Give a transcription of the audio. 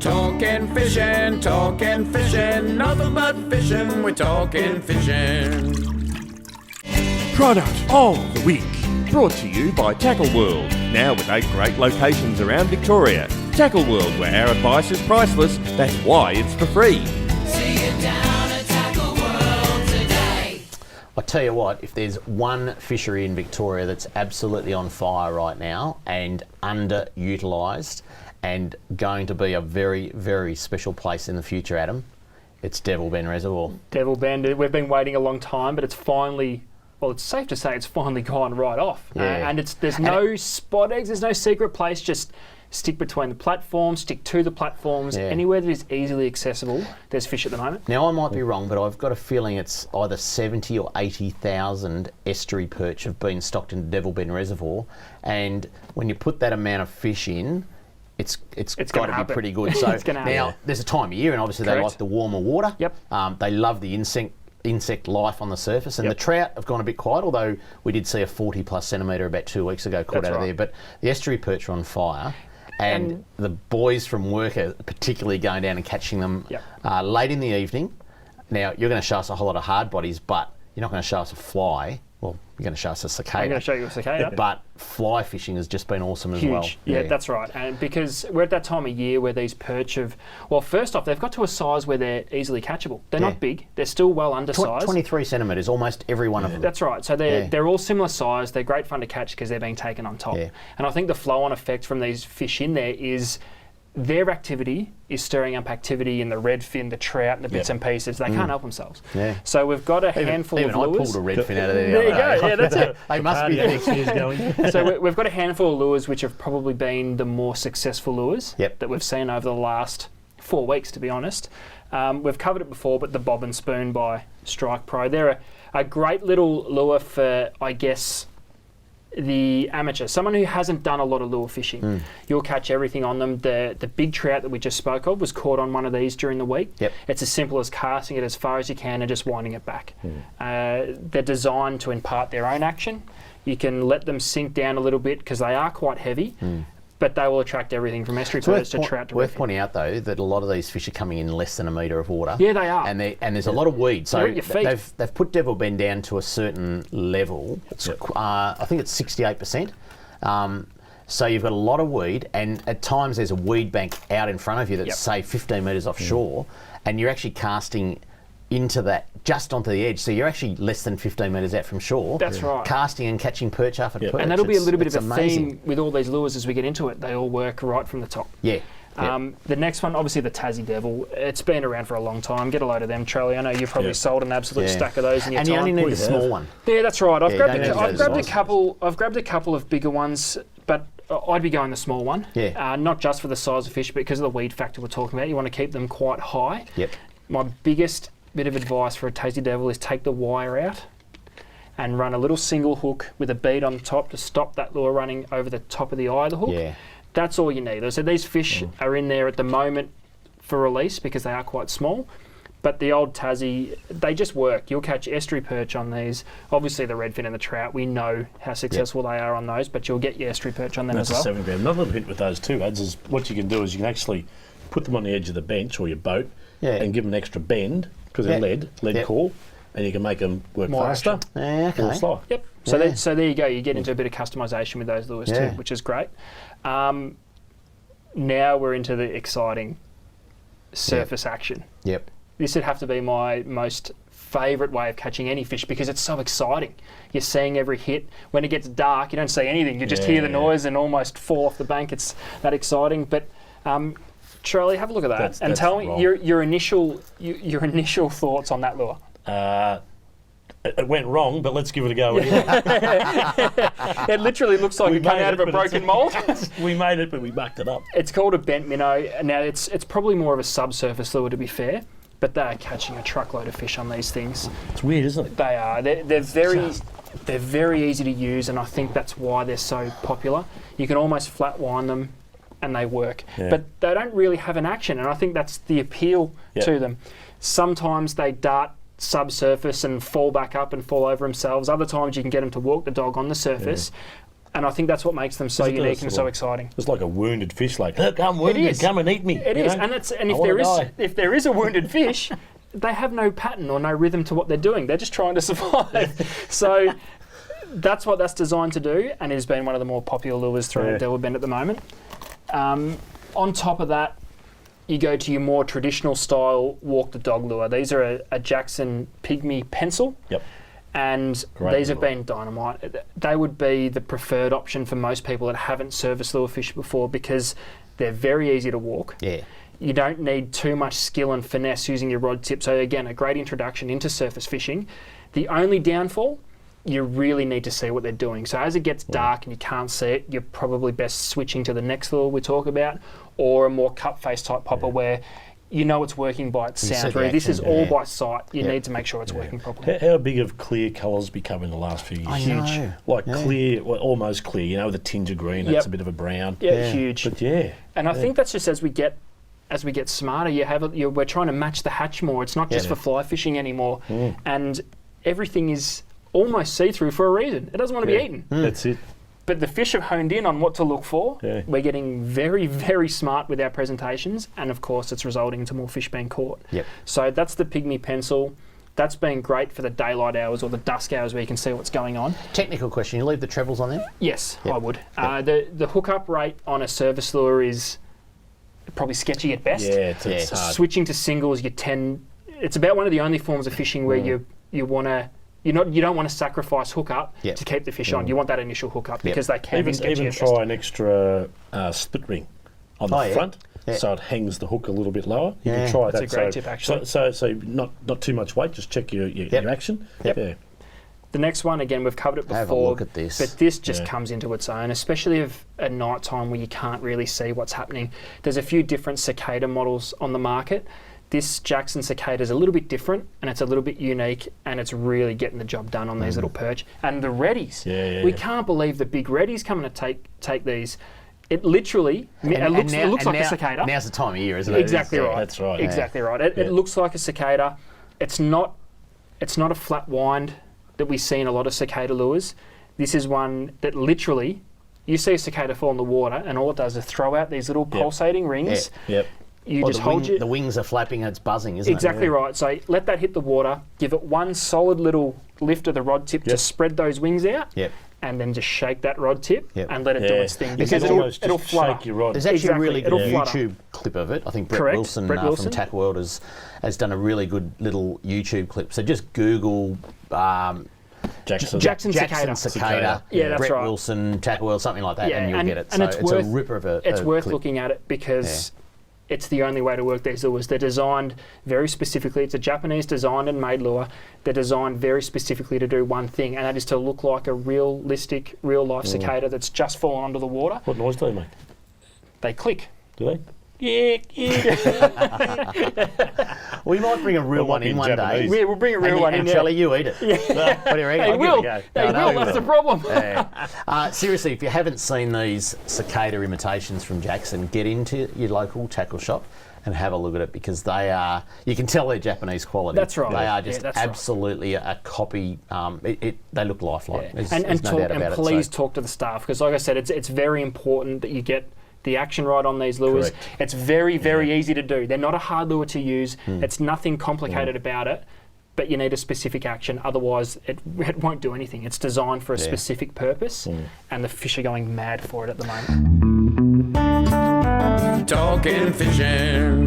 Talking fishing, nothing but fishing, we're talking fishing. Product of the week, brought to you by Tackle World, now with 8 great locations around Victoria. Tackle World, where our advice is priceless, that's why it's for free. See you down at Tackle World today. I tell you what, if there's one fishery in Victoria that's absolutely on fire right now and underutilised and going to be a very, very special place in the future, Adam, it's Devil Bend Reservoir. Devil Bend, we've been waiting a long time, but it's finally, well, it's safe to say it's finally gone right off. Yeah. And there's no spot eggs, there's no secret place, just stick between the platforms, stick to the platforms, anywhere that is easily accessible, there's fish at the moment. Now, I might be wrong, but I've got a feeling it's either 70 or 80,000 estuary perch have been stocked in Devil Bend Reservoir, and when you put that amount of fish in, it's got to be pretty good. So now there's a time of year, and obviously they like the warmer water. Yep. They love the insect life on the surface, and the trout have gone a bit quiet, although we did see a 40+ centimetre about 2 weeks ago caught out of there. But the estuary perch are on fire, and the boys from work are particularly going down and catching them late in the evening. Now, you're going to show us a whole lot of hard bodies, but you're not going to show us a fly. Well, you're going to show us a cicada. I'm going to show you a cicada. But fly fishing has just been awesome as well. Yeah, that's right. And because we're at that time of year where these perch have, well, first off, they've got to a size where they're easily catchable. They're not big. They're still well undersized. 23 centimetres, almost every one of them. That's right. So they're all similar size. They're great fun to catch because they're being taken on top. And I think the flow-on effect from these fish in there is their activity is stirring up activity in the redfin, the trout, and the bits and pieces. They can't help themselves. So we've got a handful of lures. I pulled a redfin out of there. There you go. Yeah, that's it. They must be the next year's going. So we've got a handful of lures which have probably been the more successful lures that we've seen over the last 4 weeks, to be honest. We've covered it before, but the bobbin spoon by Strike Pro. They're a great little lure for, I guess, the amateur, someone who hasn't done a lot of lure fishing. You'll catch everything on them. The big trout that we just spoke of was caught on one of these during the week. It's as simple as casting it as far as you can and just winding it back. They're designed to impart their own action. You can let them sink down a little bit because they are quite heavy, but they will attract everything from estuary birds to trout to worth pointing out though that a lot of these fish are coming in less than a metre of water. Yeah, they are. And there's a lot of weed. So They're at your feet. they've put Devil Bend down to a certain level. I think it's 68%. So you've got a lot of weed, and at times there's a weed bank out in front of you that's say 15 metres offshore, and you're actually casting into that, just onto the edge. So you're actually less than 15 metres out from shore. That's right. Casting and catching perch after perch. And that'll be a little bit of a amazing theme with all these lures as we get into it. They all work right from the top. The next one, obviously the Tazi Devil. It's been around for a long time. Get a load of them, Charlie. I know you've probably sold an absolute stack of those in your and time. you only need a small one. Yeah, that's right. I've grabbed a couple. I've grabbed a couple of bigger ones, but I'd be going the small one. Not just for the size of fish, but because of the weed factor we're talking about. You want to keep them quite high. My biggest bit of advice for a Tazi Devil is take the wire out and run a little single hook with a bead on the top to stop that lure running over the top of the eye of the hook. That's all you need. So these fish are in there at the moment for release because they are quite small, but the old Tazi, they just work. You'll catch estuary perch on these. Obviously the redfin and the trout, we know how successful they are on those, but you'll get your estuary perch on them as well. That's a 7 gram. Another little hint with those too, Ads, is what you can do is you can actually put them on the edge of the bench or your boat and give them an extra bend because they're lead core, and you can make them work faster or slower. So there you go. You get into a bit of customisation with those lures too, which is great. Now we're into the exciting surface action. This would have to be my most favourite way of catching any fish because it's so exciting. You're seeing every hit. When it gets dark, you don't see anything. You just hear the noise and almost fall off the bank. It's that exciting. But Charlie, have a look at that and tell me your initial thoughts on that lure. It went wrong, but let's give it a go anyway. It literally looks like it came out of a broken mould. We made it, but we backed it up. It's called a bent minnow. Now, it's probably more of a subsurface lure, to be fair, but they are catching a truckload of fish on these things. It's weird, isn't it? They are. They're very easy to use, and I think that's why they're so popular. You can almost flat wind them, and they work. But they don't really have an action, and I think that's the appeal to them. Sometimes they dart subsurface and fall back up and fall over themselves. Other times you can get them to walk the dog on the surface. And I think that's what makes them so unique and so exciting. It's like a wounded fish, like, look, I'm wounded, come and eat me. It is, and if there is a wounded fish, they have no pattern or no rhythm to what they're doing. They're just trying to survive. So that's what that's designed to do, and it has been one of the more popular lures throughout Delaware Bend at the moment. On top of that, you go to your more traditional style walk the dog lure. These are a Jackson Pygmy Pencil. Yep. And these have been dynamite. They would be the preferred option for most people that haven't surface lure fished before because they're very easy to walk. Yeah. You don't need too much skill and finesse using your rod tip. So again, a great introduction into surface fishing. The only downfall, you really need to see what they're doing. So as it gets dark and you can't see it, you're probably best switching to the next lure we talk about, or a more cup face type popper where you know it's working by its sound. This is all by sight. You need to make sure it's working properly. How big have clear colours become in the last few years? Huge. Like clear, well, almost clear, you know, with a tinge of green, that's a bit of a brown. Yeah, huge. But and I think that's just as we get smarter, we're trying to match the hatch more. It's not just for fly fishing anymore. And everything is almost see-through for a reason. It doesn't want to be eaten. That's it. But the fish have honed in on what to look for. Yeah. We're getting very, very smart with our presentations, and of course it's resulting into more fish being caught. Yep. So that's the Pygmy Pencil. That's been great for the daylight hours or the dusk hours where you can see what's going on. Technical question, you leave the trebles on there? Yes, I would. The hookup rate on a service lure is probably sketchy at best. Yeah, it's hard. Switching to singles, it's about one of the only forms of fishing where you want to... You don't want to sacrifice hookup to keep the fish on. You want that initial hookup because they can be sketchy. Even try an extra split ring on the front, so it hangs the hook a little bit lower. You can try that. That's a great tip, actually. So not too much weight. Just check your action. Yep. Yeah. The next one, again, we've covered it before. Have a look at this. But this just comes into its own, especially at night time where you can't really see what's happening. There's a few different cicada models on the market. This Jackson cicada is a little bit different and it's a little bit unique and it's really getting the job done on these little perch. And the reddies, we can't believe the big reddies coming to take these. It literally, it looks like a cicada. Now's the time of year, isn't it? Exactly right. That's right. Exactly right. It looks like a cicada. It's not a flat wind that we see in a lot of cicada lures. This is one that literally, you see a cicada fall in the water and all it does is throw out these little pulsating rings. Yep. You just hold the wings are flapping and it's buzzing, isn't it? Exactly right. So let that hit the water, give it one solid little lift of the rod tip to spread those wings out, and then just shake that rod tip and let it do its thing. Because it'll flutter. Shake your rod. There's actually a really good YouTube clip of it. I think Brett Wilson from Tackle World has done a really good little YouTube clip. So just Google Jackson cicada. Yeah, that's Brett right. Wilson, Tackle World, something like that, and you'll get it. So it's a ripper of a It's worth clip. looking at it because it's the only way to work these lures. They're designed very specifically. It's a Japanese designed and made lure. They're designed very specifically to do one thing, and that is to look like a realistic, real-life cicada that's just fallen under the water. What noise do they make? They click. Do they? Yeah. We might bring a real one in one day. Yeah, we'll bring a real one in. And Charlie, you eat it. What do you reckon? They will. That's the problem. Seriously, if you haven't seen these cicada imitations from Jackson, get into your local tackle shop and have a look at it because they are, you can tell they're Japanese quality. That's right. They are just absolutely a copy. They look lifelike. Yeah. And please talk to the staff because, like I said, it's very important that you get the action right on these lures. Correct. It's very, very easy to do. They're not a hard lure to use. It's nothing complicated about it, but you need a specific action. Otherwise, it won't do anything. It's designed for a specific purpose, and the fish are going mad for it at the moment. Talking fishing.